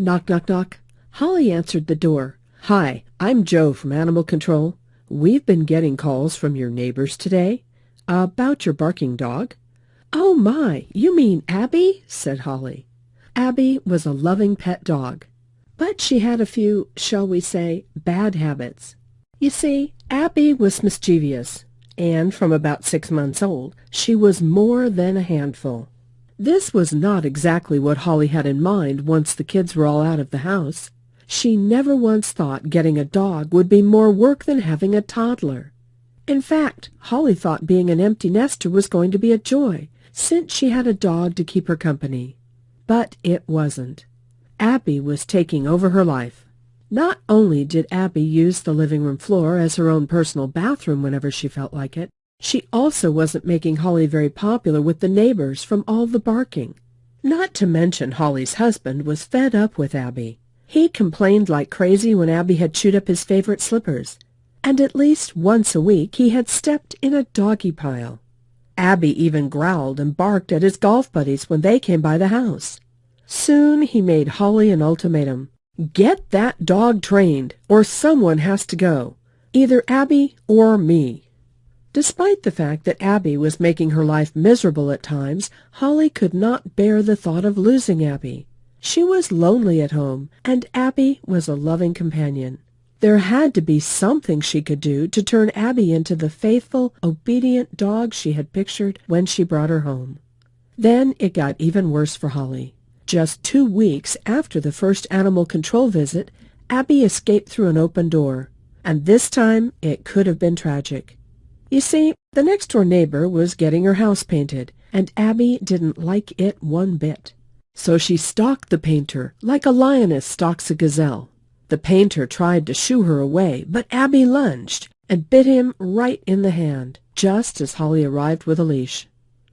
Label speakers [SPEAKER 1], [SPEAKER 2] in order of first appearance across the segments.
[SPEAKER 1] Knock, knock, knock. Holly answered the door. "Hi, I'm Joe from Animal Control. We've been getting calls from your neighbors today about your barking dog." "Oh, my, you mean Abby?" said Holly. Abby was a loving pet dog, but she had a few, shall we say, bad habits. You see, Abby was mischievous, and from about 6 months old, she was more than a handful. This was not exactly what Holly had in mind once the kids were all out of the house. She never once thought getting a dog would be more work than having a toddler. In fact, Holly thought being an empty nester was going to be a joy, since she had a dog to keep her company. But it wasn't. Abby was taking over her life. Not only did Abby use the living room floor as her own personal bathroom whenever she felt like it, she also wasn't making Holly very popular with the neighbors from all the barking. Not to mention Holly's husband was fed up with Abby. He complained like crazy when Abby had chewed up his favorite slippers, and at least once a week he had stepped in a doggy pile. Abby even growled and barked at his golf buddies when they came by the house. Soon he made Holly an ultimatum. "Get that dog trained, or someone has to go. Either Abby or me." Despite the fact that Abby was making her life miserable at times, Holly could not bear the thought of losing Abby. She was lonely at home, and Abby was a loving companion. There had to be something she could do to turn Abby into the faithful, obedient dog she had pictured when she brought her home. Then it got even worse for Holly. Just 2 weeks after the first animal control visit, Abby escaped through an open door, and this time it could have been tragic. You see, the next-door neighbor was getting her house painted, and Abby didn't like it one bit. So she stalked the painter like a lioness stalks a gazelle. The painter tried to shoo her away, but Abby lunged and bit him right in the hand, just as Holly arrived with a leash.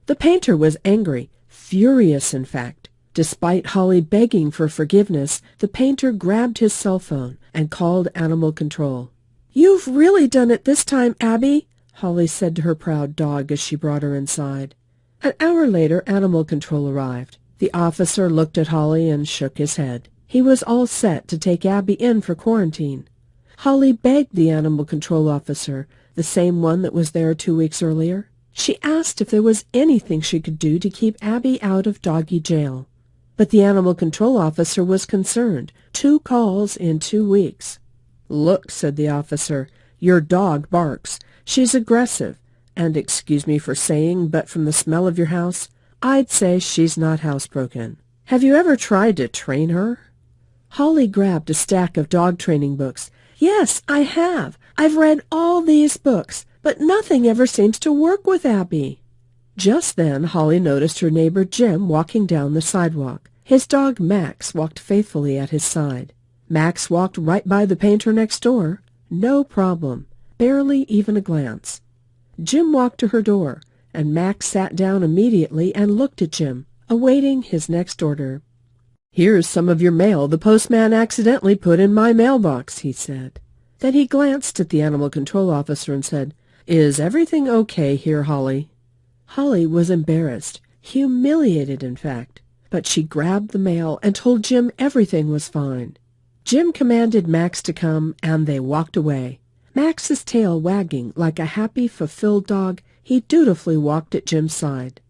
[SPEAKER 1] The painter was angry, furious in fact. Despite Holly begging for forgiveness, the painter grabbed his cell phone and called Animal Control. "You've really done it this time, Abby," Holly said to her proud dog as she brought her inside. An hour later, Animal Control arrived. The officer looked at Holly and shook his head. He was all set to take Abby in for quarantine. Holly begged the Animal Control officer, the same one that was there 2 weeks earlier. She asked if there was anything she could do to keep Abby out of doggy jail. But the Animal Control officer was concerned. 2 calls in 2 weeks. "Look," said the officer, "your dog barks. She's aggressive, and excuse me for saying, but from the smell of your house, I'd say she's not housebroken. Have you ever tried to train her?" Holly grabbed a stack of dog training books. "Yes, I have. I've read all these books, but nothing ever seems to work with Abby." Just then Holly noticed her neighbor Jim walking down the sidewalk. His dog Max walked faithfully at his side. Max walked right by the painter next door. No problem. Barely even a glance. Jim walked to her door, and Max sat down immediately and looked at Jim, awaiting his next order. "Here's some of your mail the postman accidentally put in my mailbox," he said. Then he glanced at the Animal Control officer and said, "Is everything okay here, Holly?" Holly was embarrassed, humiliated in fact, but she grabbed the mail and told Jim everything was fine. Jim commanded Max to come, and they walked away. Max's tail wagging like a happy, fulfilled dog, he dutifully walked at Jim's side.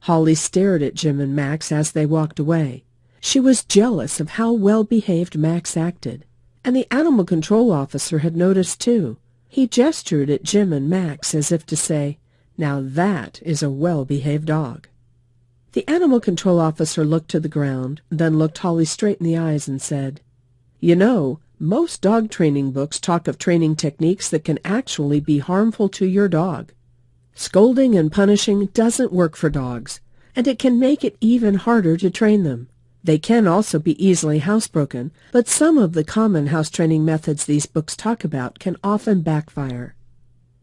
[SPEAKER 1] Holly stared at Jim and Max as they walked away. She was jealous of how well-behaved Max acted, and the Animal Control officer had noticed too. He gestured at Jim and Max as if to say, "Now that is a well-behaved dog." The Animal Control officer looked to the ground, then looked Holly straight in the eyes and said, "You know, most dog training books talk of training techniques that can actually be harmful to your dog. Scolding and punishing doesn't work for dogs, and it can make it even harder to train them. They can also be easily housebroken, but some of the common house training methods these books talk about can often backfire."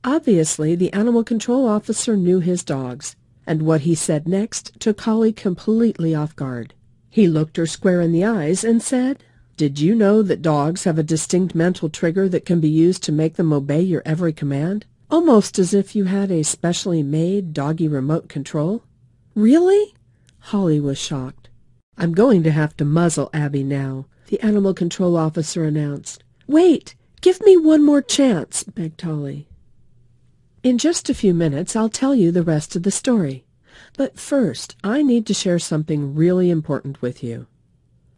[SPEAKER 1] Obviously, the Animal Control officer knew his dogs, and what he said next took Holly completely off guard. He looked her square in the eyes and said, "Did you know that dogs have a distinct mental trigger that can be used to make them obey your every command? Almost as if you had a specially made doggy remote control." "Really?" Holly was shocked. "I'm going to have to muzzle Abby now. the animal control officer announced. "Wait! Give me one more chance," begged Holly. "In just a few minutes I'll tell you the rest of the story. But first, I need to share something really important with you.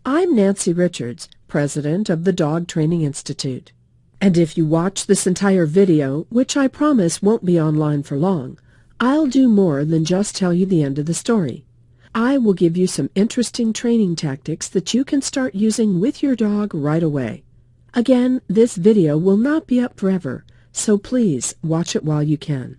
[SPEAKER 1] I'm Nancy Richards, president of the Dog Training Institute. And if you watch this entire video, which I promise won't be online for long, I'll do more than just tell you the end of the story. I will give you some interesting training tactics that you can start using with your dog right away. Again, this video will not be up forever, so please watch it while you can.